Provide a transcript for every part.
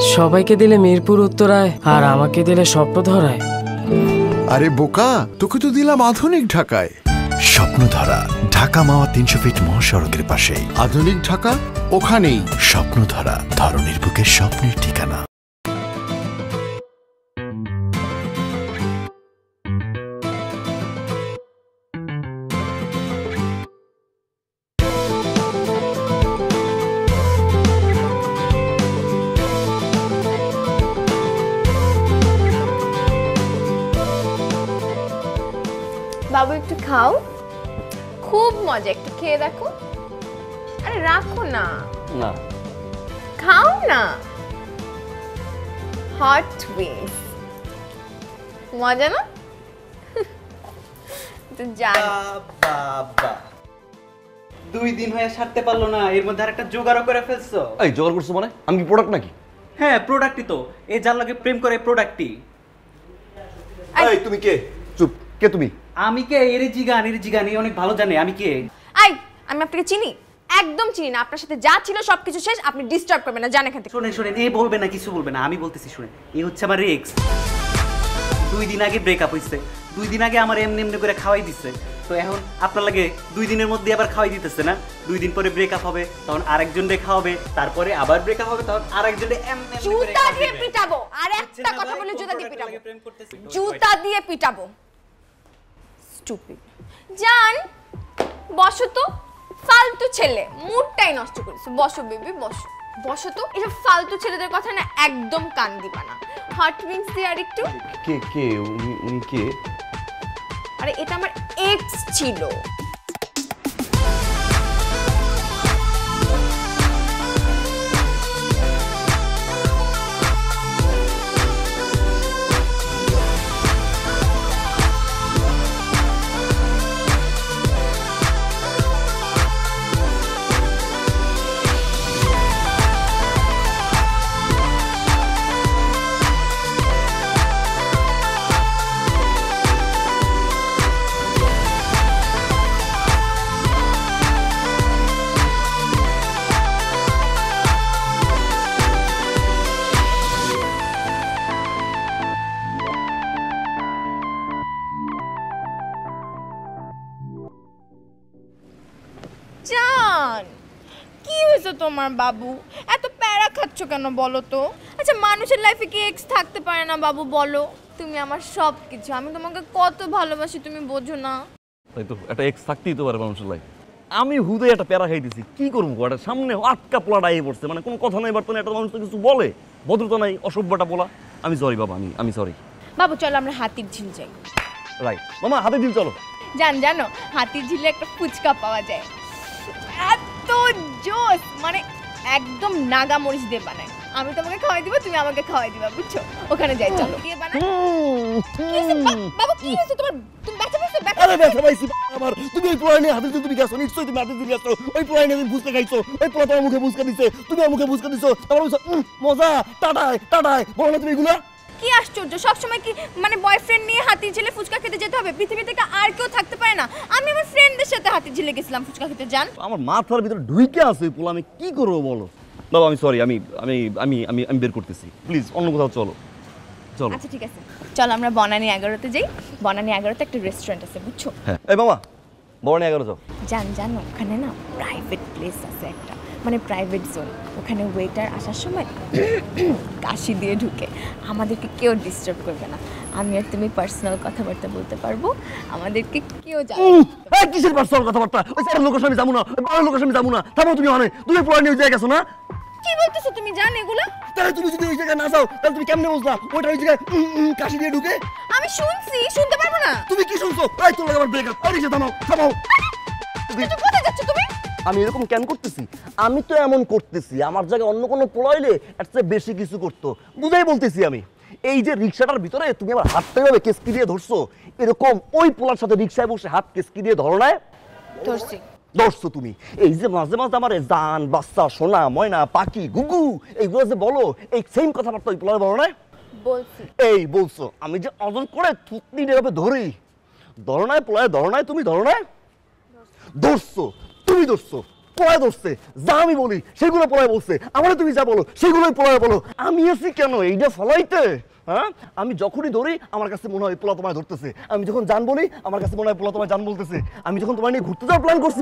সবাইকে দিলে মিরপুর উত্তরায় আর আমাকে দিলে স্বপ্নধরায়। আরে বোকা, তোকে তো দিলাম আধুনিক ঢাকায়। স্বপ্নধারা, ঢাকা মাওয়া 300 ফিট মহাসড়কের পাশেই। আধুনিক ঢাকা ওখানেই। স্বপ্নধারা, ধরনীর বুকে স্বপ্নের ঠিকানা। বাবু একটু খাও, খুব মজা, একটু খেয়ে দেখো। আরে রাখো না, না খাও না। হট উইংস মজা না? তো জান বাবা 2 দিন হয়ে সারতে পারলো না, এর মধ্যে আরেকটা জোগাড় করে ফেলছো। এই জোগাড় করছো মানে? আমি কি প্রোডাক্ট নাকি? হ্যাঁ প্রোডাক্টই তো, এই যার লাগে প্রেম করে প্রোডাক্টই। এই তুমি কে? চুপ, কে তুমি? আমি কে? এরে জিগান অনেক ভালো জানে আমি কে। আই আমি আপনাকে চিনি? একদম চিনি না। আপনার সাথে যা ছিল সবকিছু শেষ, আপনি ডিস্টার্ব করবেন না, জান এখান থেকে। শোনেন এই বলবে না, কিছু বলবে না, আমি বলতেছি শুনেন। এই হচ্ছে আমার এক্স। 2 দিন আগে ব্রেকআপ হইছে, 2 দিন আগে আমার এমনি করে খাওয়াই দিচ্ছে। তো এখন আপনার লাগে 2 দিনের মধ্যে আবার খাওয়াই দিতেছে না। 2 দিন পরে ব্রেকআপ হবে, তখন আরেকজন রে খাওয়াবে, তারপরে আবার ব্রেকআপ হবে, তখন আরেকজন রে এমনি করে জুতা দিয়ে পিটাবো। আর একটা কথা বলে জুতা দিয়ে পিটাবো, জুতা দিয়ে পিটাবো। স্টুপিড। জান বসো তো, ফালতু ছেলে, মুডটাই নষ্ট করেছো। বসো বেবি, বসো বসো তো। এসব ফালতু ছেলেদের কথা না একদম কান দিবা না। হট উইংস দিয়ে আর একটু। কে কে উনি কে? আরে এটা আমার এক্স ছিল। জান কি হয়েছে তোমার বাবু? এত প্যারা খাচ্ছ কেন বলো তো? আচ্ছা মানুষের লাইফে কি এক্স থাকতে পারে না বাবু বলো? তুমি আমার সব কিছু, আমি তোমাকে কত ভালোবাসি তুমি বোঝো না? তাই তো, একটা এক্স থাকতেই তো পারে মানুষের লাইফে। আমি হুদে একটা প্যারা খাইতেছি, কি করবো? একটা সামনে আটকা পোলাটা আইয়ে পড়ছে, মানে কোনো কথা নাই বার্তা নাই, একটা মানুষ তো কিছু বলে, ভদ্রতা নাই, অসভ্যটা বলা। আমি সরি বাবা, আমি সরি। বাবু চলো আমরা হাতির ঝিল যাই। রাইট মামা, হাতে দিন চলো। জানো হাতির ঝিলে একটা ফুচকা পাওয়া যায়, এত জোস, মানে একদম নাগা মরিচ দিয়ে বানায়। আমি তোমাকে খাওয়াই দিব, তুমি আমাকে খাওয়াই দিবা, বুঝছো? ওখানে যাই চলো। দিয়ে বানায়। বাবু কি হয়েছে তোমার? তুমি ব্যথা পাইছো? আরে ব্যথা পাইছি আমার। তুমি ওই পোলা নিয়ে হাতে তুমি গেছো, নিশ্চয়ই তুমি হাতে দিয়ে গেছো। ওই পোলা নিয়ে তুমি ফুচকা খাইছো, ওই পোলা তোমার মুখে ফুচকা দিছে, তুমি আমার মুখে ফুচকা দিছো, তারপর বলছো মজা, টাটায় বলো না তুমি এগুলা? কি আশ্চর্য, সবসময় কি মানে বয়ফ্রেন্ড নিয়ে হাতির ঝিলে ফুচকা খেতে যেতে হবে? পৃথিবী থেকে আর কেউ থাকতে পারে না? আমি আমার ফ্রেন্ডদের সাথে হাতির ঝিলে গেছিলাম ফুচকা খেতে। জান আমার মাথার ভিতরে ঢুইকে আছে ওই পোলা, আমি কি করবো বলো? বাবা আমি সরি, আমি আমি আমি আমি আমি বের করতেছি, প্লিজ অন্য কোথাও চলো। আচ্ছা ঠিক আছে, চলো আমরা বনানী 11তে যাই। বনানী 11তে একটা রেস্টুরেন্ট আছে, বুঝছো? হ্যাঁ এই মামা, বনানী 11 যাও। জানো ওখানে না প্রাইভেট প্লেস আছে একটা, মানে প্রাইভেট জোন। ওখানে ওয়েটার আসার সময় কাশি দিয়ে ঢুকে, আমাদেরকে কেউ ডিস্টার্ব করবে না। আমি আর তুমি পার্সোনাল কথাবার্তা বলতে পারবো, আমাদেরকে কেউ জানে না। কিসের পার্সোনাল কথাবার্তা? ওই চার লোকের সামনে যাবো না, বারো লোকের সামনে যাবো না। থামো তুমি, মানে তুমি পুরো নিয়ে যাই গেছো না? কি বলতেছো তুমি? জানো এগুলো? তাহলে তুমি যদি ওই জায়গায় না যাও, তাহলে তুমি কেমনে বুঝলা ওইটা ওই জায়গায় কাশি দিয়ে ঢুকে? আমি শুনছি, শুনতে পারবো না? তুমি কি শুনছো? এই তোর আমার ব্রেকআপ। আরে থামো। কোথায় যাচ্ছ তুমি? আমি এরকম কেন করতেছি? আমি তো এমন করতেছি, আমার জায়গায় অন্য কোনো পোলাইলে এর চেয়ে বেশি কিছু করতো, বুঝাই বলতেছি আমি। এই যে রিক্সাটার ভিতরে তুমি আমার হাতটা এভাবে কেসকি দিয়ে ধরছো, এরকম ওই পোলার সাথে রিক্সায় বসে হাত কেসকি দিয়ে ধরো না? ধরছো তুমি। এই যে মাঝে মাঝে আমার জান, বাচ্চা, সোনা, ময়না, পাখি, গুগু এইগুলো যে বলো, এই সেম কথাবার্তা ওই পোলার বলো না? বলছি। এই বলছো, আমি যে অজন করে থুতনি এভাবে ধরি, ধরো নাই পোলায়, ধরো নাই তুমি, ধরো নাই? ধরছো তুমি, ধরছো পড়ায় ধরছে, যা আমি বলি সেগুলো পড়ায় বলছে, আমার তুমি যা বলো সেগুলোই পড়ায় বলো। আমি আছি কেন এইটা ফলাইতে? হ্যাঁ, আমি যখনই ধরি আমার কাছে মনে হয় পোলা তোমায় ধরতেছে, আমি যখন জান বলি আমার কাছে মনে হয় পোলা তোমায় জান বলতেছে, আমি যখন তোমায় নিয়ে ঘুরতে যাওয়ার প্ল্যান করছি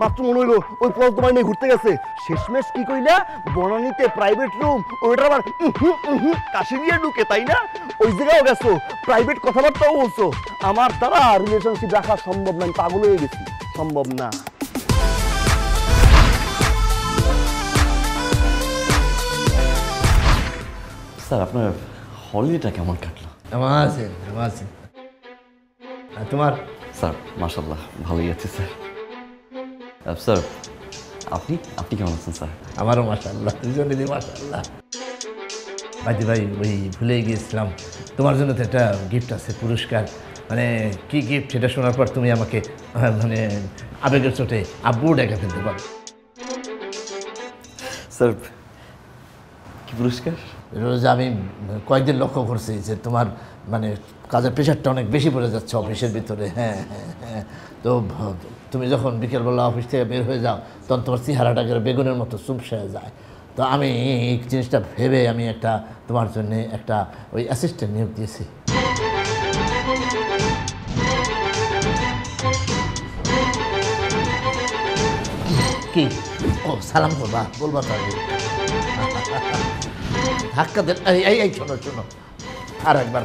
মাত্র মনে হইলো ওই পোলা তোমায় নিয়ে ঘুরতে গেছে। শেষমেশ কি কইলা? বনানীতে প্রাইভেট রুম, ওইটা আবার কাশি দিয়ে ঢুকে, তাই না? ওই জায়গায় গেছো, প্রাইভেট কথাবার্তাও বলছো। আমার দ্বারা রিলেশনশিপ রাখা সম্ভব না, আমি পাগল হয়ে গেছি, সম্ভব না। স্যার আপনার হলিডেটা কেমন কাটলো? আমার আছেন। আর তোমার? স্যার মাশাল্লাহ ভালোই আছে স্যার। স্যার আপনি কেমন আছেন স্যার? আমারও মাশাআল্লাহ, দুজনেরই মাশাআল্লাহ। ভাই ওই ভুলে গিয়েছিলাম, তোমার জন্য তো একটা গিফট আছে, পুরস্কার। মানে কি গিফট সেটা শোনার পর তুমি আমাকে মানে আবেগের চোটে আব্বু ডেকে ফেলতে পারো। স্যার কি পুরস্কার? রোজ আমি কয়েকদিন লক্ষ্য করছি যে তোমার মানে কাজের প্রেশারটা অনেক বেশি পড়ে যাচ্ছে অফিসের ভিতরে। হ্যাঁ, তো তুমি যখন বিকেলবেলা অফিস থেকে বের হয়ে যাও তখন তোমার চেহারাটা বেগুনের মতো চুপসে যায়। তো আমি এই জিনিসটা ভেবে আমি একটা তোমার জন্য একটা ওই অ্যাসিস্ট্যান্ট নিয়োগ দিয়েছি। কি? ও সালাম করবা, বলবা তো আগে। ধাক্কা দেন, এই শোনো আর একবার।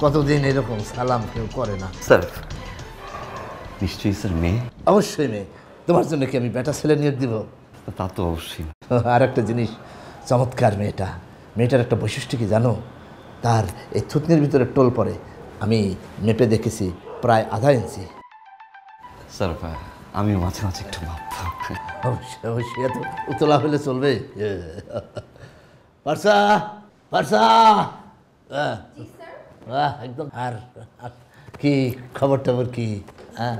কতদিন এরকম সালাম কেউ করে না। স্যার নিশ্চয়ই স্যার মেয়ে? অবশ্যই মেয়ে। তোমার জন্য কি আমি বেটা ছেলে নিয়োগ দিব? তা তো অবশ্যই। আর একটা জিনিস, চমৎকার মেয়েটার একটা বৈশিষ্ট্য কি জানো? তার এই থুতনির ভিতরে টোল পড়ে, আমি মেপে দেখেছি প্রায় আধা ইঞ্চি। স্যার আমিও মাঝে মাঝে একটু ভাবতাম। অবশ্যই এত উতলা হলে চলবে? পারসা একদম। আর কি খবর টবর কি? হ্যাঁ,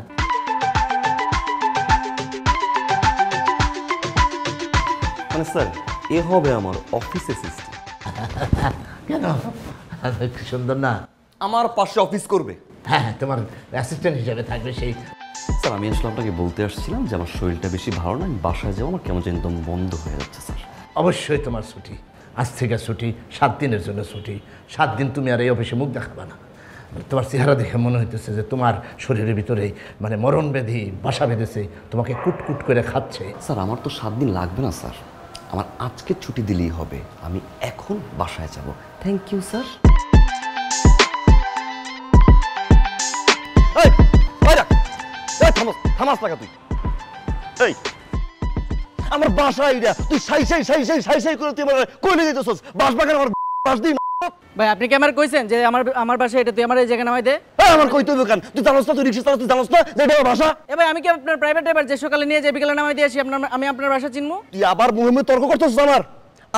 মানে স্যার এ হবে আমার অফিস অ্যাসিস্ট্যান্ট। কেন? সুন্দর না? আমার পাশে অফিস করবে? হ্যাঁ, তোমার অ্যাসিস্ট্যান্ট হিসেবে থাকবে সেই। স্যার আমি আসলে আপনাকে বলতে আসছিলাম যে আমার শরীরটা বেশি ভালো না, আমি বাসায় যাবো, আমার কেমন যেন একদম বন্ধ হয়ে যাচ্ছে স্যার। অবশ্যই তোমার ছুটি, আজ থেকে ছুটি, 7 দিনের জন্য ছুটি। 7 দিন তুমি আর এই অফিসে মুখ দেখাবে না। তোমার চেহারা দেখে মনে হইতেছে যে তোমার শরীরের ভিতরে মানে মরণ ব্যাধি বাসা বেঁধেছে, তোমাকে কুটকুট করে খাচ্ছে। স্যার আমার তো 7 দিন লাগবে না স্যার, আমার আজকে ছুটি দিলেই হবে, আমি এখন বাসায় যাব। Thank you sir. থামাস টাকা তুই। এই আমার বাসা এইটা, তুই সাই করে তুই আমার কইলে দিতেছস। বাস বাগান আমার বাস দিই। ভাই আপনি কি আমার কইছেন যে আমার বাসা এটা, তুই আমার এই জায়গা নামাই দে? আমার কইতে হবে কেন? তুই জানোস না, তুই রিকশা চালাস, তুই জানোস না যে এটা আমার বাসা? এ ভাই আমি কি আপনার প্রাইভেট ড্রাইভার যে সকালে নিয়ে যাই বিকেলে নামাই দিয়ে আসি? আমি আপনার বাসা চিনবো? তুই আবার মুখে তর্ক করতেছস,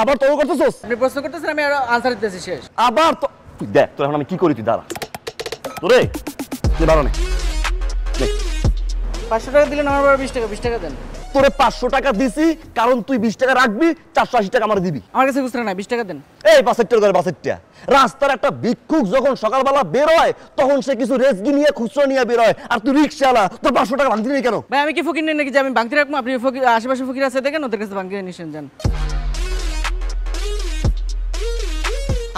আবার তর্ক করতেছস। আপনি প্রশ্ন করতেছেন, আমি আনসার দিতেছি, শেষ। আবার তো তুই দেখ তোর এখন আমি কি করি, তুই দাঁড়া। তোরে তুই দাঁড়া নে। 500 টাকা দিলেন, আমার 20 টাকা দেন। তোরে 500 টাকা দিছি কারণ তুই 20 টাকা রাখবি, 480 টাকা আমার দিবি। আমার কাছে খুচরা নাই, 20 টাকা দেন। এই 65 টাকা, 65 রাস্তার একটা ভিক্ষুক যখন সকালবেলা বের হয় তখন সে কিছু রেজগি নিয়ে খুচরা নিয়ে বের হয়, আর তুই রিকশাওয়ালা, তোর 500 টাকা ভাঙতি নেই কেন? ভাই আমি কি ফকির নেই নাকি যে আমি ভাঙতি রাখবো? আপনি আশেপাশে ফকির আছে দেখেন, ওদের কাছে ভাঙতি নিছেন, যান।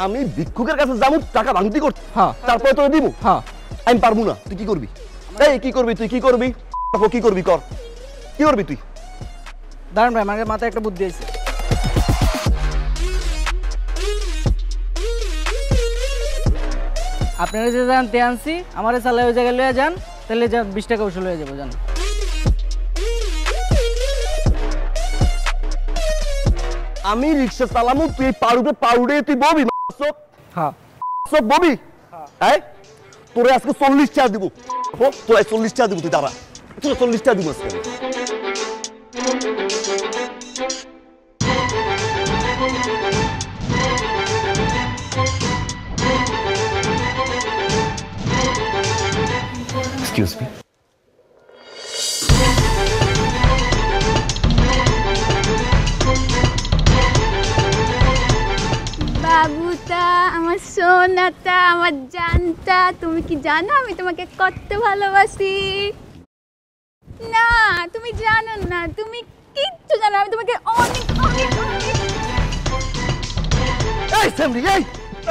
আমি ভিক্ষুকের কাছে যাবো টাকা ভাঙতি করতে, হ্যাঁ, তারপরে তোরে দিব? হ্যাঁ। আমি পারবো না। তুই কি করবি? এই কি করবি তুই? কি করবি? কি করবি কর, কি করবি তুই? দাঁড়ান ভাই, আমার মাথায় একটা বুদ্ধি আছে। আপনারা যে যান তে আনছি, আমারে চালাই ওই জায়গায় লয়ে যান, তাহলে 20 টাকা উসুল হয়ে যাবো, যান। আমি রিকশা চালামু, তুই পাউডে তুই ববি? হ্যাঁ সব ববি। হ্যাঁ, তোরে আজকে 40 টাকা দিব। তোরা 40 টাকা দিব, তুই দাঁড়া। তোরা 40 টাকা দিব আজকে। Excuse me. বাবুটা আমার সোনাটা, আমার জানটা, তুমি কি জানো আমি তোমাকে কত ভালোবাসি? না তুমি জানো না, তুমি কিচ্ছু জানো না, আমি তোমাকে অনেক অনেক অনেক। এই সেমরি,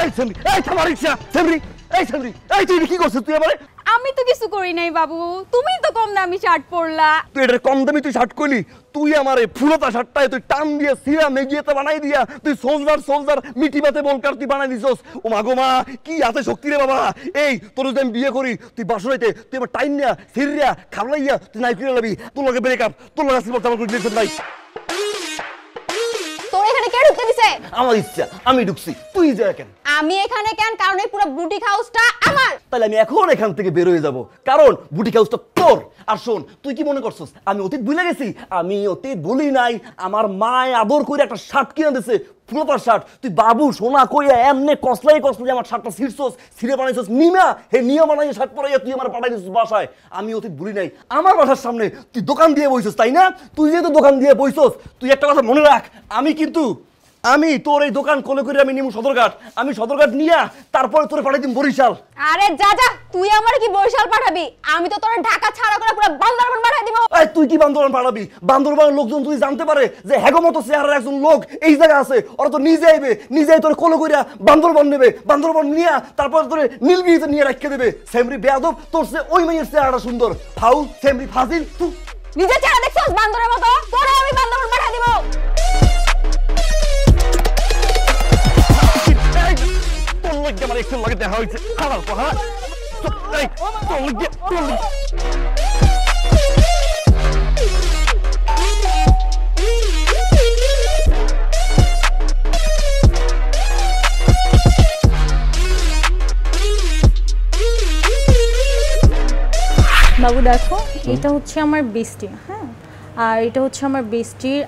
এই সেমরি, এই থামার ইচ্ছা সেমরি, এই সেমরি, এই তুই কি করছিস তুই আমারে? আমি তো কিছু করি নাই বাবু, তুমি তো কম দামি শার্ট পরলা। তুই এটা কম দামি তুই শার্ট কইলি, তুই আমারে ফুলতা শার্টটায় তুই টান দিয়ে সিরা মেগিয়েতে বানাই দিয়া তুই সোলজার মিটি বাতে বলকার তুই বানাই দিছস। ও মা গো মা, কি আছে শক্তি রে বাবা। এই তোর যদি আমি বিয়ে করি তুই বাসরাইতে তুই আমার টাইম নিয়া সিরিয়া খাবলাইয়া তুই নাই কিনে লাবি, তোর লগে ব্রেকআপ, তোর লগে সিলভার চামার করে দিয়েছেন নাই। তোর এখানে কে ঢুকতে দিছে? আমার ইচ্ছা, আমি ঢুকছি, তুই যা কেন? আমি এখানে কেন? কারণ এই পুরো বুটিক হাউসটা আমার। তাহলে আমি এখন এখান থেকে বের হয়ে যাব, কারণ বুটিক হাউসটা তোর। আর শোন, তুই কি মনে করছস আমি অতীত ভুলে গেছি? আমি অতীত ভুলি নাই। আমার মায় আদর করে একটা শার্ট কিনে দিয়েছে, ফুলতার শার্ট। তুই বাবু সোনা কইয়া এমনে কসলাই আমার শার্টটা ছিঁড়ছস, ছিঁড়ে বানাইছস নিমা, হে নিয়া বানাই শার্ট পরাইয়া তুই আমার পাঠাই দিছিস বাসায়। আমি অতীত ভুলি নাই। আমার বাসার সামনে তুই দোকান দিয়ে বইছস, তাই না? তুই যেহেতু দোকান দিয়ে বইছস, তুই একটা কথা মনে রাখ, আমি তোর এই দোকান কোলে করে আমি নিমু সদরঘাট, আমি সদরঘাট নিয়া তারপরে তোরে পাঠাই দিম বরিশাল। আরে যা যা, তুই আমার কি বরিশাল পাঠাবি? আমি তো তোর ঢাকা ছাড়া করে পুরো বান্দরবান পাঠাই দিব। এই তুই কি বান্দরবান পাঠাবি? বান্দরবানের লোকজন তুই জানতে পারে যে হ্যাগো মতো চেহারার একজন লোক এই জায়গায় আছে, ওরা তো নিজে আইবে, নিজেই তোর কোলে কইরা বান্দরবান নেবে, বান্দরবান নিয়া তারপর তোরে নীলগিরিতে নিয়ে রাখিয়ে দেবে। সেমরি বেয়াদব, তোর সে ওই মেয়ের চেহারাটা সুন্দর। ফাউল সেমরি ফাজিল তুই নিজের চেহারা দেখছস বান্দরের মতো? তোরে আমি বান্দরবান পাঠাই দিব। আমার একটু লাগে দেখা হয়েছে খারাপ পড়া। বাবু দেখো, এটা হচ্ছে আমার বেস্টি, হ্যাঁ, আর এটা হচ্ছে আমার বেস্টির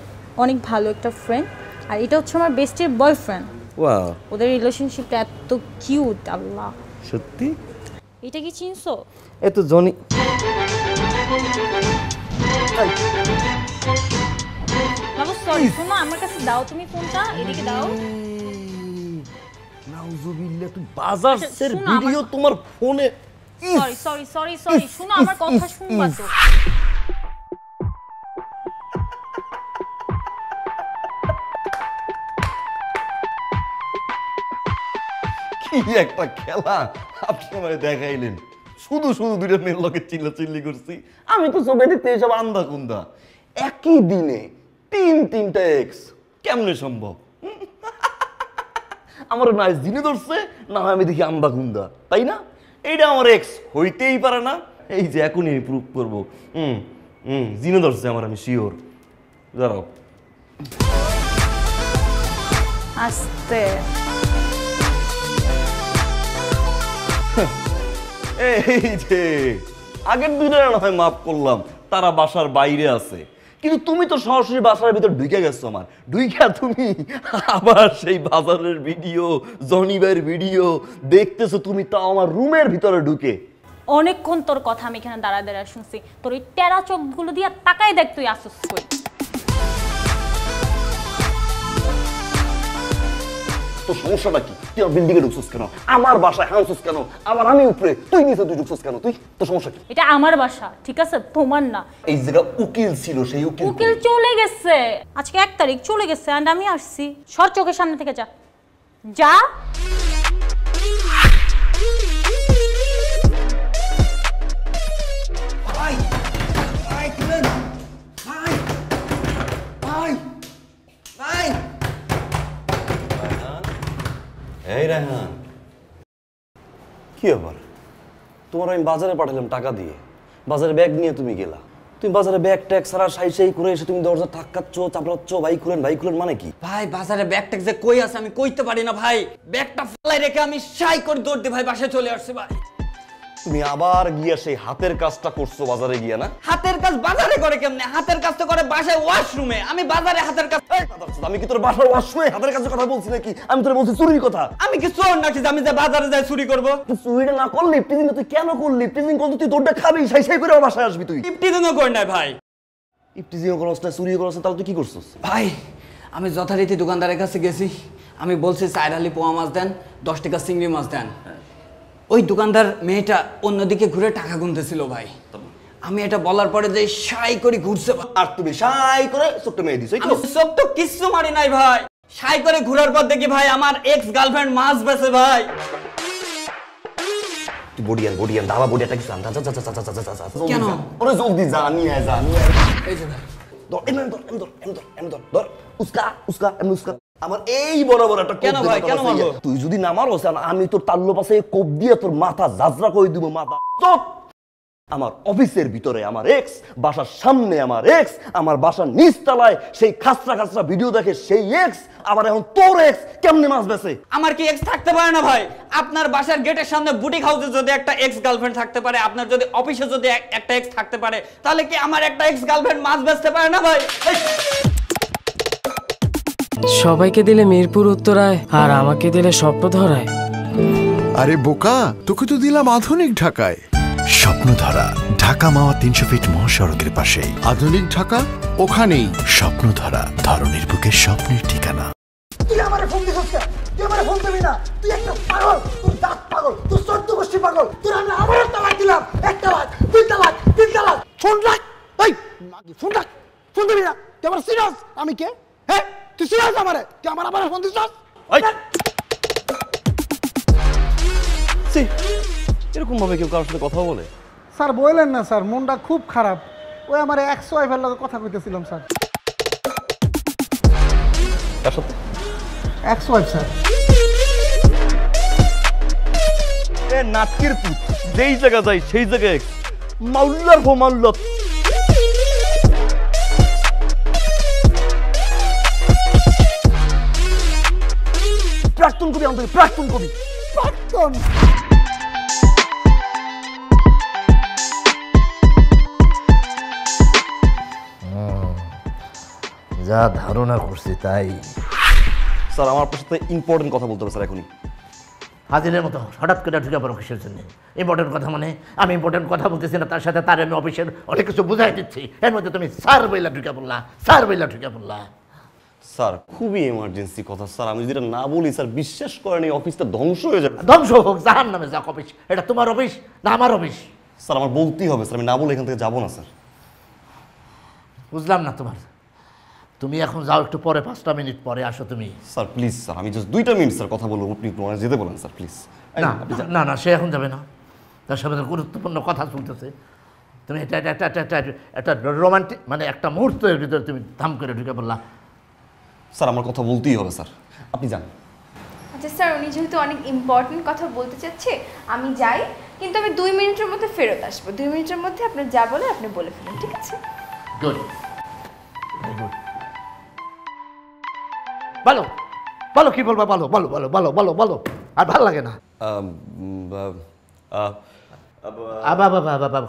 অনেক ভালো একটা ফ্রেন্ড, আর এটা হচ্ছে আমার বেস্টির বয়ফ্রেন্ড। ওয়াও, ওদের রিলেশনশিপটা এত কিউট, আল্লাহ। সত্যি? এটা কি চিনছো? এ তো জনি। বাবু সরি, শোনো, আমার কাছে দাও তুমি ফোনটা, এদিকে দাও। নাউজুবিল্লাহ, তুই বাজারের ভিডিও তোমার ফোনে? সরি সরি সরি সরি, শোনো আমার কথা শুনবা তো। কি একটা খেলা আপনি আমায় দেখাইলেন। শুধু শুধু দুইটা মেয়ের লোকের চিল্লাচিল্লি করছি। আমি তো চোখে দেখতে এসব আন্দা কুন্দা। একই দিনে তিনটা এক্স, কেমনে সম্ভব? আমার না জিনে ধরছে, না হয় আমি দেখি আন্দা কুন্দা, তাই না? এইটা আমার এক্স হইতেই পারে না। এই যে এখনই আমি প্রুফ করবো। জিনে ধরছে আমার, আমি শিওর। দাঁড়াও। আস্তে। এই যে আগের দুইটা না হয় মাফ করলাম, তারা বাসার বাইরে আছে, কিন্তু তুমি তো সরাসরি বাসার ভিতর ঢুকে গেছো। আমার ঢুইকা তুমি আবার সেই বাজারের ভিডিও, জনিবের ভিডিও দেখতেছো তুমি, তাও আমার রুমের ভিতরে ঢুকে। অনেকক্ষণ তোর কথা আমি এখানে দাঁড়া দাঁড়া শুনছি, তোর ওই টেরা চোখগুলো দিয়ে তাকাই দেখ তুই আসুস কই। তো সমস্যাটা কি? তুই আমার বিল্ডিং এ ঢুকছিস কেন? আমার বাসায় হাঁসছিস কেন? আবার আমি উপরে, তুই নিচে, তুই ঢুকছিস কেন? তুই তো সমস্যা কি? এটা আমার বাসা, ঠিক আছে, তোমার না। এই জায়গা উকিল ছিল, সেই উকিল চলে গেছে, আজকে 1 তারিখ চলে গেছে, এন্ড আমি আসছি। সর চোখের সামনে থেকে যা যা। এই রায়হান, কি ব্যাপার? তোমার আমি বাজারে পাঠালাম টাকা দিয়ে, বাজারে ব্যাগ নিয়ে তুমি গেলা। তুমি বাজারে ব্যাগ ট্যাগ সারা সাই করে এসে তুমি দরজা ধাক্কাচ্ছ, চাপড়াচ্ছ, ভাই খুলেন মানে কি? ভাই বাজারে ব্যাগ ট্যাগ যে কই আছে আমি কইতে পারি না ভাই। ব্যাগটা ফেলাই রেখে আমি সাই করে দৌড় দিয়ে ভাই বাসায় চলে আসছি ভাই। তুমি আবার গিয়া সেই হাতের কাজটা করছো বাজারে গিয়া, না? হাতের কাজ বাজারে করে কেমনে? হাতের কাজ তো করে বাসায় ওয়াশরুমে, আমি বাজারে হাতের কাজ। আমি কি তোর বাসার ওয়াশরুমে হাতের কাজের কথা বলছি নাকি? আমি তোর বলছি চুরির কথা। আমি কি চোর নাকি আমি যে বাজারে যাই চুরি করবো? তুই চুরিটা না করলি, টিফিন তুই কেন করলি? টিফিন করতে তুই দৌড়টা খাবি, সাই করে আমার বাসায় আসবি। তুই ইফটিজিংও করি নাই ভাই। ইফটিজিংও করছ না, চুরিও করছ না, তাহলে তুই কি করছিস? ভাই আমি যথারীতি দোকানদারের কাছে গেছি, আমি বলছি 4 আলি পোয়া মাছ দেন, 10 টাকা চিংড়ি মাছ দেন। ওই দোকানদার মেয়েটা অন্যদিকে ঘুরে টাকা গুনতেছিল ভাই। আমি এটা বলার পরে যে সাই করে ঘুরছে, আর তুমি সাই করে ছোট্ট মেয়ে দিছো। আমি চোখ তো কিচ্ছু মারি নাই ভাই। সাই করে ঘুরার পর দেখি ভাই আমার এক্স গার্লফ্রেন্ড মাছ বেচে ভাই। বডিয়ান দাবা বডিয়াটা কিছু আন। কেন? ওরে জলদি যা, নিয়ে যা। এই যে ভাই ধর ধর উস্কা আমার এই বড় বড় একটা কেন ভাই, কেন মারবো? তুই যদি না মারোস আমি তোর তাল্লো পাশে কোপ দিয়ে তোর মাথা জাজরা করে দিব। মাথা চুপ। আমার অফিসের ভিতরে আমার এক্স, বাসার সামনে আমার এক্স, আমার বাসার নিচতলায় সেই খাসরা ভিডিও দেখে সেই এক্স, আবার এখন তোর এক্স কেমনে মাছ বেচে? আমার কি এক্স থাকতে পারে না ভাই? আপনার বাসার গেটের সামনে বুটিক হাউসে যদি একটা এক্স গার্লফ্রেন্ড থাকতে পারে, আপনার যদি অফিসে যদি একটা এক্স থাকতে পারে, তাহলে কি আমার একটা এক্স গার্লফ্রেন্ড মাছ বেচতে পারে না ভাই? সবাইকে দিলে মিরপুর উত্তরায়, আর আমাকে দিলে স্বপ্নধরায়। আরে বোকা, তোকে তো দিলাম আধুনিক ঢাকায়। স্বপ্নধারা ঢাকা মাওয়া 300 ফিট মহাসড়কের পাশেই। আধুনিক ঢাকা ওখানেই। স্বপ্নধারা ধরনের বুকের স্বপ্নের ঠিকানা। তুই আমারে ফোন দিছিস কেন? তুই আমারে ফোন দিবি না। তুই একটা পাগল, তোর দাঁত পাগল, তোর চোদ্দ গোষ্ঠী পাগল। তোর আমি আবারও তালাক দিলাম। 1 তালাক, 2 তালাক, 3 তালাক। ফোন রাখ। এই মাগি ফোন রাখ। ফোন দিবি না। তুই আমার সিরিয়াস? আমি কে? হ্যাঁ তুই সিরিয়াস আমারে? তুই আমার আবার ফোন দিছিস? এরকম ভাবে কেউ কারোর সাথে কথা বলে? স্যার বললেন না স্যার, মনটা খুব খারাপ। ওই আমার এক্স ওয়াইফের লগে কথা কইতেছিলাম স্যার। কার সাথে? Ex wife sir. এ নাটকের পুত, যেই জায়গা যাই সেই জায়গায় এক্স। মাউল্লার ভো মাউল্লাত। প্রাক্তন কবি আমাদের, প্রাক্তন কবি। প্রাক্তন যা ধারণা করছি তাই। স্যার আমার আপনার সাথে ইম্পর্টেন্ট কথা বলতে হবে স্যার এখনই। হাজিরের মতো হঠাৎ করে ঢুকে পড়ো কিসের জন্য? ইম্পর্টেন্ট কথা মানে আমি ইম্পর্টেন্ট কথা বলতেছি না, তার সাথে তার আমি অফিসের অনেক কিছু বুঝাই দিচ্ছি, এর মধ্যে তুমি স্যার বইলা ঢুকে পড়লা, স্যার বইলা ঢুকে পড়লা। স্যার খুবই এমার্জেন্সি কথা স্যার, আমি যেটা না বলি স্যার বিশ্বাস করেন এই অফিসটা ধ্বংস হয়ে যাবে। ধ্বংস হোক, জাহান নামে যাক অফিস। এটা তোমার অফিস না আমার অফিস? স্যার আমার বলতেই হবে স্যার, আমি না বলে এখান থেকে যাবো না স্যার। বুঝলাম না তোমার। তুমি এখন যাও, একটু পরে 5টা মিনিট পরে আসো তুমি। স্যার প্লিজ স্যার, আমি জাস্ট 2টা মিনিট স্যার কথা বলবো, আপনি একটু যেতে বলেন স্যার প্লিজ। না না না, সে এখন যাবে না, তার সাথে গুরুত্বপূর্ণ কথা চলতেছে। তুমি এটা একটা রোমান্টিক মানে একটা মুহূর্তের ভিতরে তুমি ধাম করে ঢুকে পড়লা। স্যার আমার কথা বলতেই হবে স্যার, আপনি যান। আচ্ছা স্যার, উনি যেহেতু অনেক ইম্পর্টেন্ট কথা বলতে চাচ্ছে, আমি যাই, কিন্তু আমি 2 মিনিটের মধ্যে ফেরত আসবো। 2 মিনিটের মধ্যে আপনার যা বলে আপনি বলে ফেলুন, ঠিক আছে? Good, good. বলো বলো কি বলবা, বলো বলো বলো বলো বলো বলো। আর ভালো লাগে না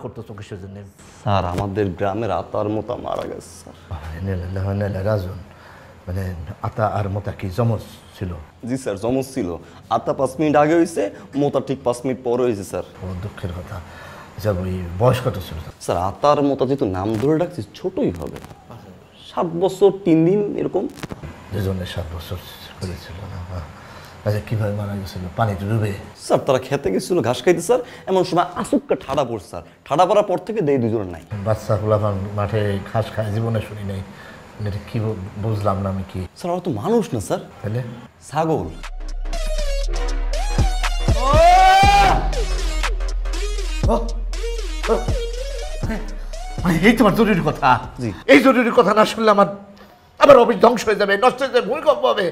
করতেছো কিসের জন্য? স্যার আমাদের গ্রামের আতার মোতা মারা গেছে স্যার। রাজন মানে আতা আর মোতা কি জমজ ছিল? জি স্যার জমজ ছিল। আতা 5 মিনিট আগে হয়েছে, মোতা ঠিক 5 মিনিট পরে হয়েছে স্যার। ও দুঃখের কথা। আচ্ছা ওই বয়স কত ছিল? স্যার আতার মোতা যেহেতু নাম ধরে ডাকছি ছোটই হবে, 7 বছর 3 দিন এরকম। দুজনে 7 বছর করেছিল না? আচ্ছা কীভাবে মারা গেছিল? পানিতে ডুবে? স্যার তারা খেতে গেছিল ঘাস খাইতে স্যার, এমন সময় আসুক্কা ঠাডা পড়ছে স্যার। ঠাডা পড়ার পর থেকে দেই দুজনের নাই। বাচ্চা পোলাপান মাঠে ঘাস খায়, জীবনে শুনি নাই। এটা কি বুঝলাম না আমি কি? স্যার ওরা তো মানুষ না স্যার, তাহলে ছাগল। এই তোমার জরুরি কথা? এই জরুরি কথা না শুনলে আমার অফিস ধ্বংস হয়ে যাবে, নষ্ট হয়ে যাবে, ভূমিকম্প হবে।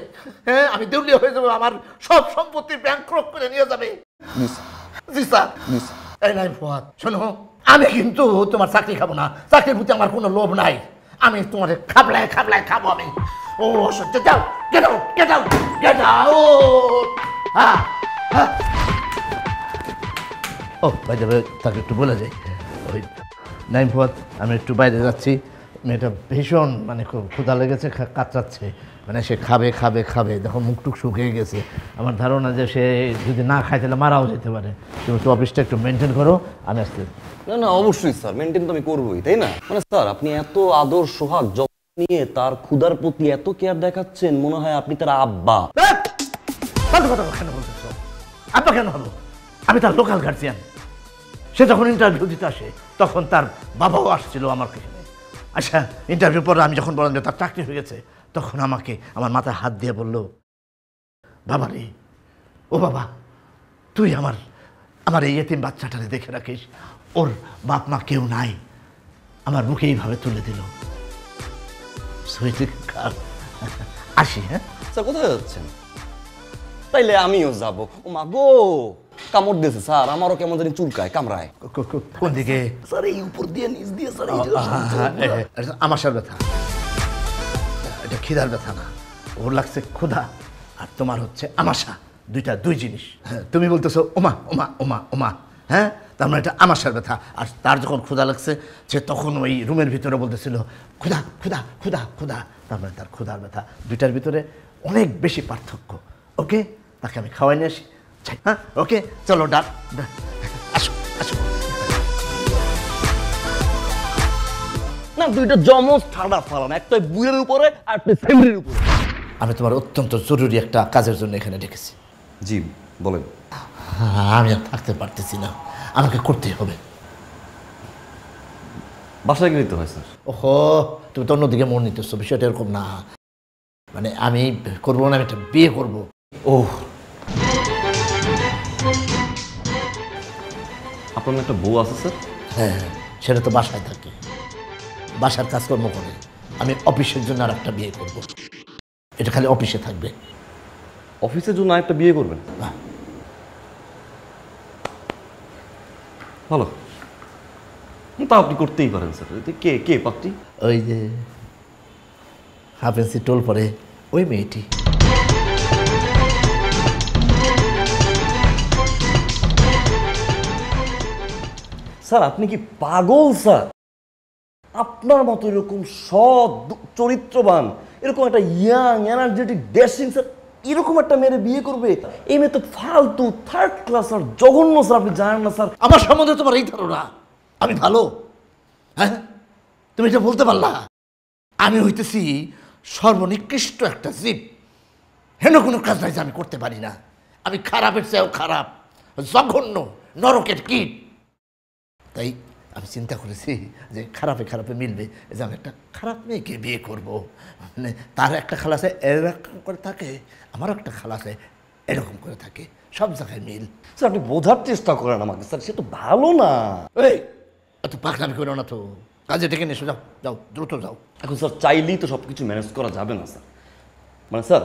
হ্যাঁ আমি দেউলিয়া হয়ে যাবো, আমার সব সম্পত্তি ব্যাংক্রপ্ট করে নিয়ে যাবে। জি স্যার। এই নাই ফুয়াদ, শোনো, আমি কিন্তু তোমার চাকরি খাবো না, চাকরির প্রতি আমার কোনো লোভ নাই। আমি তোমার খাবলায় খাবলায় খাবো আমি। ও অসহ্য, যাও, get out, get out, get out. হ্যাঁ হ্যাঁ। ও ভাই যাবে, তাকে একটু বলে যাই, ওই নাইম ফুয়াদ আমি একটু বাইরে যাচ্ছি, মেয়েটা ভীষণ মানে খুব ক্ষুধা লেগেছে, কাতরাচ্ছে, মানে সে খাবে খাবে খাবে, দেখো মুখটুক শুকিয়ে গেছে। আমার ধারণা যে সে যদি না খায় তাহলে মারাও যেতে পারে। তুমি তো অফিসটা একটু মেনটেন করো, আমি আসতে। না না অবশ্যই স্যার, মেনটেন তো আমি করবোই, তাই না? মানে স্যার আপনি এত আদর সোহাগ যত্ন নিয়ে তার ক্ষুধার প্রতি এত কেয়ার দেখাচ্ছেন, মনে হয় আপনি তার আব্বা। কথা কেন বলতেছ? আব্বা কেন হলো? আমি তার লোকাল গার্জিয়ান। সে যখন ইন্টারভিউ দিতে আসে তখন তার বাবাও আসছিল আমার কাছে। আচ্ছা, ইন্টারভিউ পরে আমি যখন বললাম যে তার চাকরি হয়ে গেছে, তখন আমাকে আমার মাথায় হাত দিয়ে বলল, বাবা রে, ও বাবা, তুই আমার এই এতিম বাচ্চাটারে দেখে রাখিস, ওর বাপ মা কেউ নাই। আমার বুকে এইভাবে তুলে দিল। আসি। হ্যাঁ স্যার, কোথায় যাচ্ছেন? তাইলে আমিও যাব। ও মা গো, কামড় দিয়েছে স্যার, আমারও কেমন জানি চুলকায়, কামড়ায়। কোন দিকে? স্যার এই উপর দিয়ে নিচ দিয়ে স্যার। আমাশার ব্যথা, এটা খিদার ব্যথা না। ওর লাগছে ক্ষুধা, আর তোমার হচ্ছে আমাশা। দুই জিনিস। তুমি বলতেছো ওমা ওমা ওমা ওমা, হ্যাঁ, তার মানে এটা আমাশার ব্যথা। আর তার যখন ক্ষুধা লাগছে, সে তখন ওই রুমের ভিতরে বলতেছিল ক্ষুধা ক্ষুধা ক্ষুধা ক্ষুধা, তার মানে তার ক্ষুধার ব্যথা। দুইটার ভিতরে অনেক বেশি পার্থক্য। ওকে, তাকে আমি খাওয়াই নিয়ে আসি। হ্যাঁ, ওকে, চলো ডাক, আসো আসো। না, দুইটা জমজ ঠাডা ফালান, একটা বুয়ের উপরে আর একটা ফ্যামিলির উপরে। আমি তোমার অত্যন্ত জরুরি একটা কাজের জন্য এখানে ডেকেছি। জি বলেন। আমি আর থাকতে পারতেছি না, আমাকে করতেই হবে। বাসায় গেলে তো হয় স্যার। ওহো, তুমি তো অন্যদিকে মন নিতেছো, বিষয়টা এরকম না। মানে আমি করবো না, আমি একটা বিয়ে করবো। ও, আপনার একটা বউ আছে স্যার? হ্যাঁ, সেটা তো বাসায় থাকে, বাসার কাজকর্ম করে। আমি অফিসের জন্য আর একটা বিয়ে করব, এটা খালি অফিসে থাকবে। অফিসের জন্য একটা বিয়ে করবেন? ভালো, তা আপনি করতেই পারেন স্যার। কে কে পাত্রী? ওই যে হাফ ইঞ্চি টোল পরে ওই মেয়েটি। স্যার আপনি কি পাগল স্যার? আপনার মতো এরকম সৎ চরিত্রবান, এরকম একটা ইয়াং এনার্জেটিক ড্যাশিং স্যার, এরকম একটা মেয়ের বিয়ে করবে? এই মেয়ে তো ফালতু, থার্ড ক্লাস আর জঘন্য স্যার। আপনি জানেন না স্যার আমার সম্বন্ধে তোমার এই ধারণা আমি ভালো? হ্যাঁ, তুমি এটা বলতে পারলা? আমি হইতেছি সর্বনিকৃষ্ট একটা জীব, হেন কোনো কাজ নাই যে আমি করতে পারি না। আমি খারাপের চেয়েও খারাপ, জঘন্য, নরকের কীট। তাই আমি চিন্তা করেছি যে খারাপে খারাপে মিলবে, যে আমি একটা খারাপ মেয়েকে বিয়ে করব। মানে তার একটা খালাসে এরকম করে থাকে, আমারও একটা খালাসে এরকম করে থাকে, সব জায়গায় মিল। স্যার আপনি বোঝার চেষ্টা করেন আমাকে স্যার, সে তো ভালো না। এই এত পাকনামি করো না তো, কাজে ডেকে নিয়ে এসো, যাও যাও, দ্রুত যাও। এখন স্যার চাইলেই তো সব কিছু ম্যানেজ করা যাবে না স্যার। মানে স্যার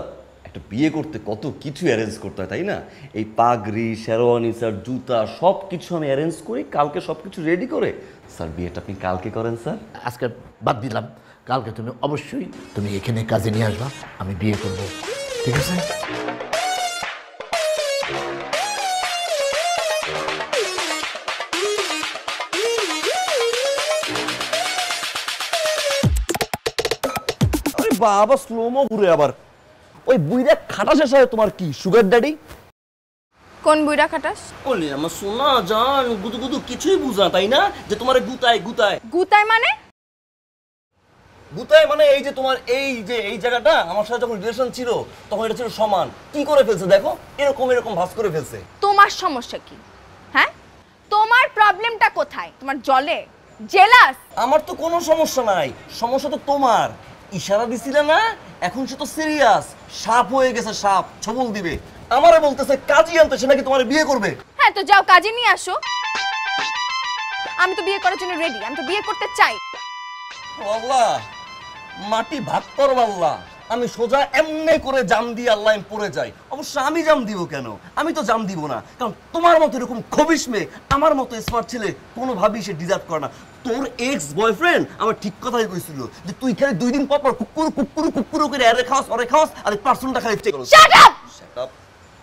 একটা বিয়ে করতে কত কিছু অ্যারেঞ্জ করতে হয়, তাই না? এই পাগড়ি, শেরওয়ানি স্যার, জুতা, সব কিছু আমি অ্যারেঞ্জ করি, কালকে সব কিছু রেডি করে স্যার বিয়েটা আপনি কালকে করেন স্যার। আজকে বাদ দিলাম, কালকে তুমি অবশ্যই তুমি এখানে কাজে নিয়ে আসবা, আমি বিয়ে করব, ঠিক আছে? বাবা স্লোমো ঘুরে আবার ওই বুইরা খাটা শেষ হয় তোমার কি সুগার ড্যাডি? কোন বুইরা খাটাস? ওলে আমার সোনা জান, গুদু গুদু কিছুই বুঝা, তাই না? যে তোমার গুতায় গুতায় গুতায় মানে? গুতায় মানে এই যে তোমার এই যে এই জায়গাটা আমার সাথে যখন রিলেশন ছিল তখন এটা ছিল সমান, কি করে ফেলছে দেখো, এরকম এরকম ভাঁজ করে ফেলছে। তোমার সমস্যা কি? হ্যাঁ, তোমার প্রবলেমটা কোথায়? তোমার জলে জেলাস? আমার তো কোনো সমস্যা নাই, সমস্যা তো তোমার। ইশারা দিছিলে না, এখন সে তো সিরিয়াস, সাপ হয়ে গেছে, সাপ ছবল দিবে। আমারে বলতেছে কাজী আনতেছে নাকি তোমার বিয়ে করবে। হ্যাঁ, তো যাও কাজে নিয়ে আসো। আমি তো বিয়ে করার জন্য রেডি, আমি তো বিয়ে করতে চাই। আল্লাহ, মাটি ভাগ করব আল্লাহ, আমি সোজা এমনি করে জাম দিয়ে আল্লাহ পড়ে যাই। অবশ্য আমি জাম দিব কেন? আমি তো জাম দিব না, কারণ তোমার মতো এরকম খবিশ মেয়ে আমার মতো স্মার্ট ছেলে কোনোভাবেই সে ডিজার্ভ করে না। তোর এক্স বয়ফ্রেন্ড আমার ঠিক কথাই কইছিল যে তুই খালি 2 দিন পর পর কুকুর কুকুর কুকুর করে আরে খাওয়াস ওরে খাওয়াস, আর পার্সনটা খালি চেক করো। Shut up! Shut up!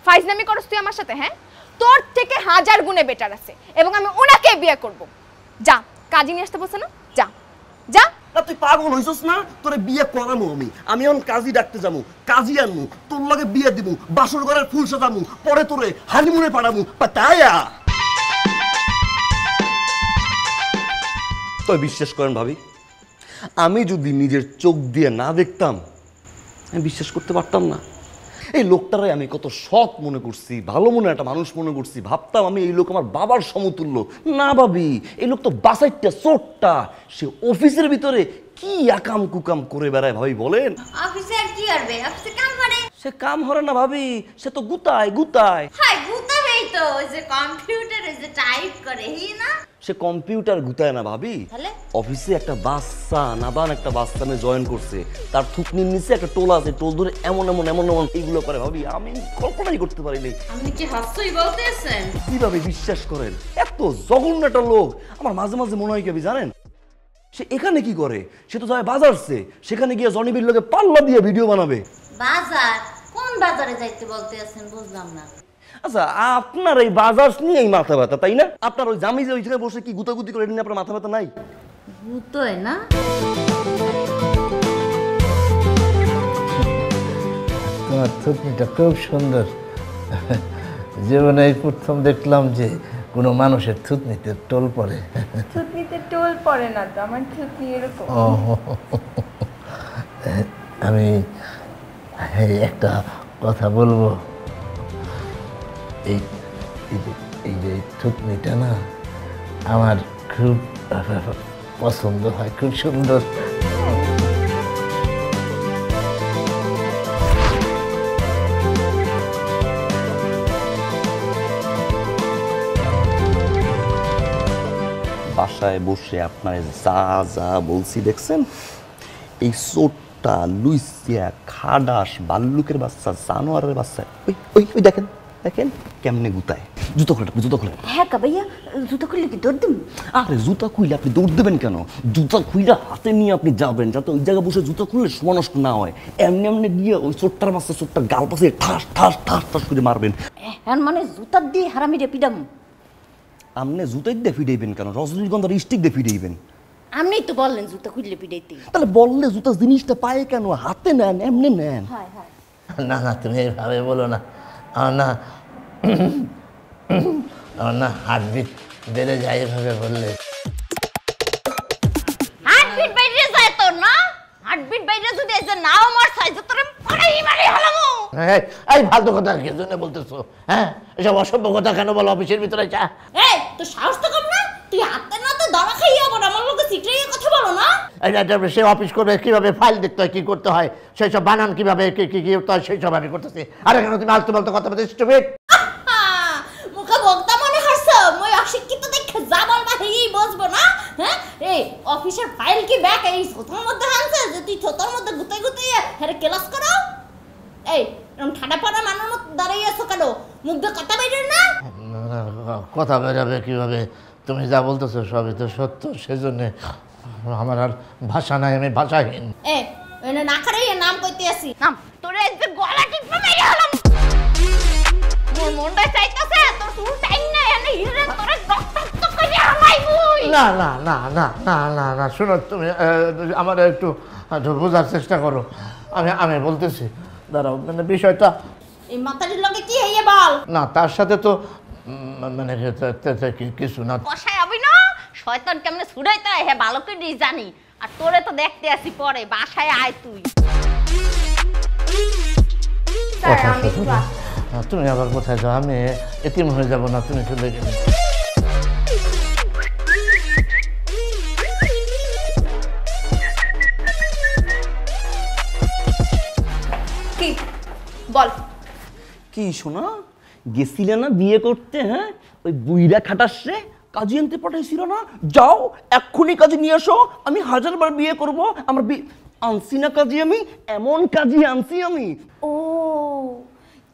ফাইজলামি করছ তুই আমার সাথে? হ্যাঁ, তোর থেকে 1000 গুণে বেটার আছে এবং আমি ওনাকে বিয়ে করব। যা কাজে নিয়ে আসতে বলছ না, যা যা। না তুই পাগল হইছস না? তোরে বিয়ে করামু আমি এখন কাজী ডাকতে যাবো, কাজী আনমু, তোর লগে বিয়ে দিব, বাসর ঘরের ফুল সাজামু, পরে তোরে হানিমুনে পাঠামু। পাতায়া তো বিশ্বাস করেন ভাবি, আমি যদি নিজের চোখ দিয়ে না দেখতাম আমি বিশ্বাস করতে পারতাম না। এই লোকটারে আমি কত সৎ মনে করছি, ভালো মনে একটা মানুষ মনে করছি, ভাবতাম আমি এই লোক আমার বাবার সমতুল্য। না ভাবি, এই লোক তো বাসাইটা চোরটা। সে অফিসের ভিতরে কি আকাম কুকাম করে বেড়ায় ভাবি বলেন। অফিসে আর কি করবে, অফিসে কাম করে। সে কাম হরে না ভাবি, সে তো গুতায় গুতায়। হ্যাঁ গুতাবেই তো, ওই যে কম্পিউটার ওই যে টাইপ করে, হি না? সে কম্পিউটার গুতায় না ভাবি, তাহলে অফিসে একটা বাচ্চা নাদান একটা বাচ্চা নিয়ে জয়েন করছে, তার থুকনির নিচে একটা টোল আছে, টোল ধরে এমন এমন এমন এমন এইগুলো করে ভাবি, আমি কল্পনাই করতে পারিনি। আপনি কি হাস্যই বলতেছেন? কিভাবে বিশ্বাস করেন? এত জঘন্য একটা লোক। আমার মাঝে মাঝে মনে হয় কি আপনি জানেন, সে এখানে কি করে? সে তো যায় বাজারছে, সেখানে গিয়ে জনিবির লোকে পাল্লা দিয়ে ভিডিও বানাবে। বাজার? কোন বাজারে যাইতে বলতেছেন বুঝলাম না। আচ্ছা, আপনার এই বাজার নিয়ে এই মাথা ব্যথা, তাই না? আপনার ওই জামি যে ওইখানে বসে কি গুতাগুতি করে, এটা নিয়ে আপনার মাথা ব্যথা নাই? গুতোয় না? তোমার থুতনিটা খুব সুন্দর। জীবনে এই প্রথম দেখলাম যে কোনো মানুষের থুতনিতে টোল পড়ে। থুতনিতে টোল পড়ে না তো, আমার থুতনি এরকম। আমি একটা কথা বলবো, এই যে থুতনিটা না আমার খুব পছন্দ হয়, খুব সুন্দর। বাসায় বসে আপনার যা যা বলছি দেখছেন, এই চোরটা লুইসিয়া খাডাস বাল্লুকের বাচ্চা জানোয়ারের বাচ্চা, ওই ওই ওই দেখেন দেখেন কেমনে গুতায়। জুতো খুলে, জুতো খুলে। হ্যাঁ কাবাইয়া, জুতা খুললে কি দৌড় দিন? আরে জুতা খুইলে আপনি দৌড় দেবেন কেন? জুতা খুইলে হাতে নিয়ে আপনি যাবেন, যাতে ওই জায়গায় বসে জুতা খুললে সময় নষ্ট না হয়। এমনি এমনি গিয়ে ওই চোরটার বাচ্চা চোরটার গাল পাশে ঠাস ঠাস ঠাস ঠাস করে মারবেন। হ্যাঁ মানে জুতা দিয়ে হারামিরে পিডাম? আপনি জুতাই দিয়ে ফিডাইবেন কেন? রজনীগন্ধার স্টিক দিয়ে ফিডাইবেন। আপনি তো বললেন জুতা খুললে পিডাইতে। তাহলে বললে জুতা জিনিসটা পায় কেন? হাতে নেন, এমনি নেন। হ্যাঁ হ্যাঁ। না না, তুমি এইভাবে বলো না। আমার না আমার না হার্টবিট বেড়ে যায় এভাবে বললে। হার্টবিট বাইরে যায় তো না? হার্টবিট বাইরে যদি এই যে নাও মার সাইজ তোরে পড়াই মারি হলামু। এই ফালতু কথা কি জন্য বলতেছো? হ্যাঁ, এসব অসভ্য কথা কেন বলো অফিসের ভিতরে? চা এই তো সাহস তো কম না? তুই হাতে না তো ধরা খাইয়া আবার আমার লোকে সিটরিয়ে কথা বলো না? সে অফিস করবে, কিভাবে ফাইল দেখতে হয়, কি করতে হয়, সেই সব বানান কিভাবে কি কি করতে হয়, সেই সব আমি করতেছি। আরে কেন তুমি আলতু ফালতু কথা বলতে? স্টুপিড মুখে বক্তা মনে হচ্ছে মই অশিক্ষিত দেখে যা বলবা হেই বুঝবো না? হ্যাঁ, এই অফিসের ফাইল কি ব্যাক এই ছোটর মধ্যে আনছে যে তুই ছোটর মধ্যে গুতাই গুতাই হেরে ক্লাস করো? এই এরকম ঠাডা পাড়া মানুষ মত দাঁড়িয়ে আছো কেন? মুখ দিয়ে কথা বের না? কথা বেরাবে কিভাবে? তুমি যা বলতেছো সবই তো সত্য, সেজন্য আমার আর ভাষা নাই, আমি ভাষাহীন। এনে না খারাই নাম কইতে আসি। নাম তোরে যে গলা টিপে মেরে হলাম। মোর মনটা চাইতাছে তোর চুল টাইম না এনে হিরে তোরে রক্ত করে হামাইবই। না না না না না না না, শোনো তুমি আমার একটু বোঝার চেষ্টা করো। আমি বলতেছি, দাঁড়াও, মানে বিষয়টা এই মাতারির লগে কি হইয়ে বল? না, তার সাথে তো মানে কিছু না। কষায় হবি না, শয়তান কেমনে ছুড়াইতে হয় হে ভালো করে জানি। আর তোরে তো দেখতে আসি পরে, বাসায় আয় তুই। তুমি আবার কোথায় যাও? আমি এতিম হয়ে যাব না তুমি চলে গেলে। কি বল? কি শোনা, গেছিলে না বিয়ে করতে? হ্যাঁ, ওই বুইরা খাটাসে কাজী আনতে পাঠাইছিল না? যাও এক্ষুনি কাজে নিয়ে আসো, আমি 1000বার বিয়ে করব। আমার আনছি না কাজী, আমি এমন কাজী আনছি আমি। ও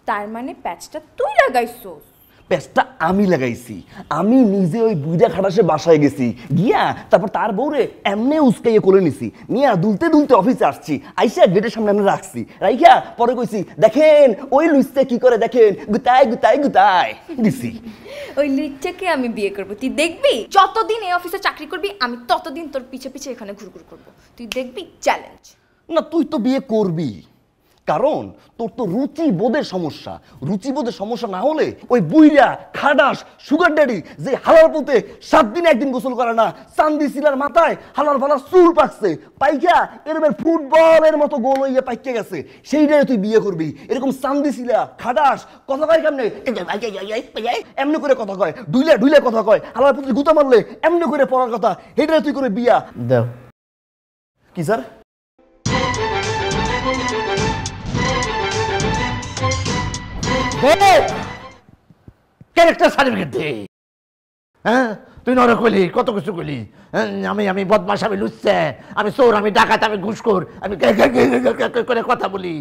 তার মানে প্যাচটা তুই লাগাইছস? প্যাচটা আমি লাগাইছি। আমি নিজে ওই বুইরা খাটাসে বাসায় গেছি, গিয়া তারপর তার বউরে এমনি উস্কাইয়ে কোলে নিছি, নিয়া দুলতে দুলতে অফিসে আসছি, আইসা গেটের সামনে আমি রাখছি, রাইখা পরে কইছি দেখেন ওই লুইসটা কি করে, দেখেন গুতায় গুতায় গুতায় দিছি। ওই লিটটাকে আমি বিয়ে করব, তুই দেখবি। যতদিন এই অফিসে চাকরি করবি আমি ততদিন তোর পিছে পিছে এখানে ঘুরঘুর করব, তুই দেখবি। চ্যালেঞ্জ। না তুই তো বিয়ে করবি, কারণ তোর তো রুচিবোধের সমস্যা না হলে ওই বুইরা খাডাস সুগার ড্যাডি যে হালার পুঁতে 7 দিনে একদিন গোসল করে না, চান্দি শিলার মাথায় হালার ফালার চুল পাকছে, পাইকা এরকম ফুটবলের মতো গোল হইয়া পাইকে গেছে, সেইটাই তুই বিয়ে করবি। এরকম চান্দি শিলা খাডাস কথা কয় কেমনে, এমনি করে কথা কয়, ডুইলে কথা কয়, হালার পুঁতে গুতা মারলে এমনি করে পড়ার কথা, সেইটাই তুই করে বিয়া দাও। কি স্যার? ক্যারেক্টার সার্টিফিকেট দে। হ্যাঁ তুই নরে কইলি, কত কিছু কইলি, আমি বদমাশ, আমি লুচ্চে, আমি চোর, আমি ডাকাত, আমি ঘুষখোর, আমি করে কথা বলি,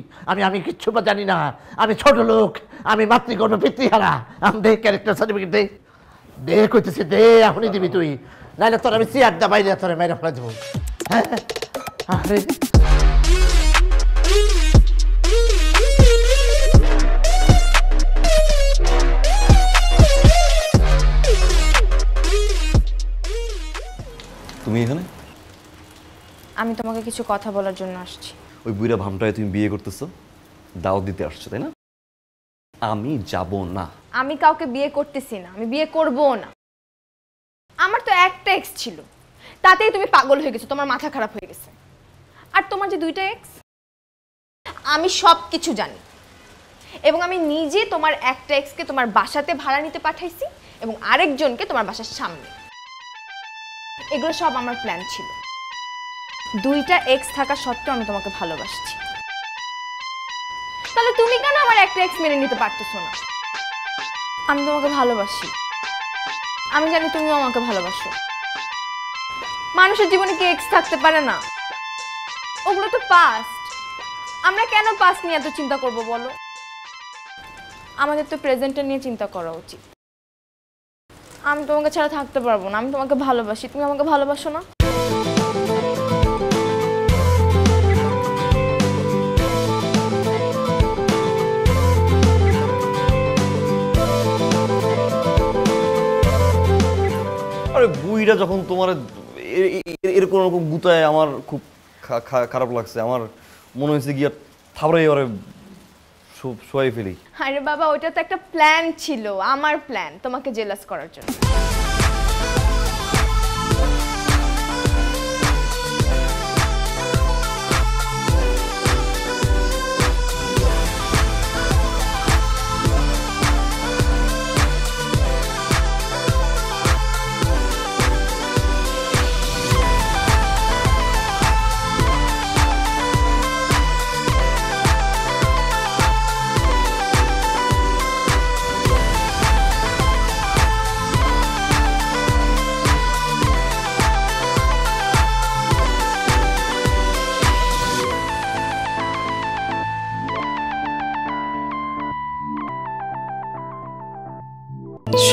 আমি কিচ্ছু জানি না, আমি ছোট লোক, আমি মাতৃগর্ভ পিতৃহারা। আমি দে ক্যারেক্টার সার্টিফিকেট দে, দে কইতেছি দে, এখনই দিবি তুই, নাইলে তোর আমি চেয়ার দা বাইরে তোরে মেরে ফেলে দেবো। হ্যাঁ আরে তুমি এখানে? আমি তোমাকে কিছু কথা বলার জন্য আসছি। ওই বুইরা ভামটায় তুমি বিয়ে করতেছো, দাওয়াত দিতে আসছো তাই না? আমি যাব না। আমি কাউকে বিয়ে করতেছি না, আমি বিয়ে করবো না। আমার তো একটা এক্স ছিল, তাতেই তুমি পাগল হয়ে গেছো, তোমার মাথা খারাপ হয়ে গেছে। আর তোমার যে 2টা এক্স, আমি সব কিছু জানি, এবং আমি নিজে তোমার একটা এক্সকে তোমার বাসাতে ভাড়া নিতে পাঠাইছি এবং আরেকজনকে তোমার বাসার সামনে। এগুলো সব আমার প্ল্যান ছিল। 2টা এক্স থাকা সত্ত্বেও আমি তোমাকে ভালোবাসছি। তাহলে তুমি কেন আমার একটা এক্স মেনে নিতে পারতেছো না? আমি তোমাকে ভালোবাসি, আমি জানি তুমিও আমাকে ভালোবাসো। মানুষের জীবনে কি এক্স থাকতে পারে না? ওগুলো তো পাস্ট। আমরা কেন পাস্ট নিয়ে এত চিন্তা করব বলো? আমাদের তো প্রেজেন্টটা নিয়ে চিন্তা করা উচিত। আমি তোমাকে ছাড়া থাকতে পারবো না, আমি তোমাকে ভালোবাসি। তুমি আমাকে ভালোবাসো না? আরে বুইরা যখন তোমার এরকম রকম গুতায় আমার খুব খারাপ লাগছে। আমার মনে হয়েছে গিয়া থাবড়াই ওরে শোয়াই ফেলি। আরে বাবা, ওইটা তো একটা প্ল্যান ছিল, আমার প্ল্যান, তোমাকে জেলাস করার জন্য।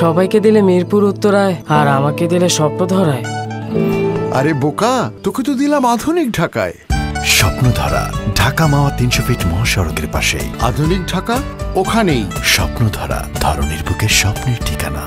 সবাইকে দিলে মিরপুর উত্তরায়, আর আমাকে দিলে স্বপ্ন ধরায়। আরে বোকা, তোকে তো দিলাম আধুনিক ঢাকায়। স্বপ্নধারা, ঢাকা মাওয়া 300 ফিট মহাসড়কের পাশে। আধুনিক ঢাকা ওখানেই। স্বপ্নধারা, ধরনের বুকের স্বপ্নের ঠিকানা।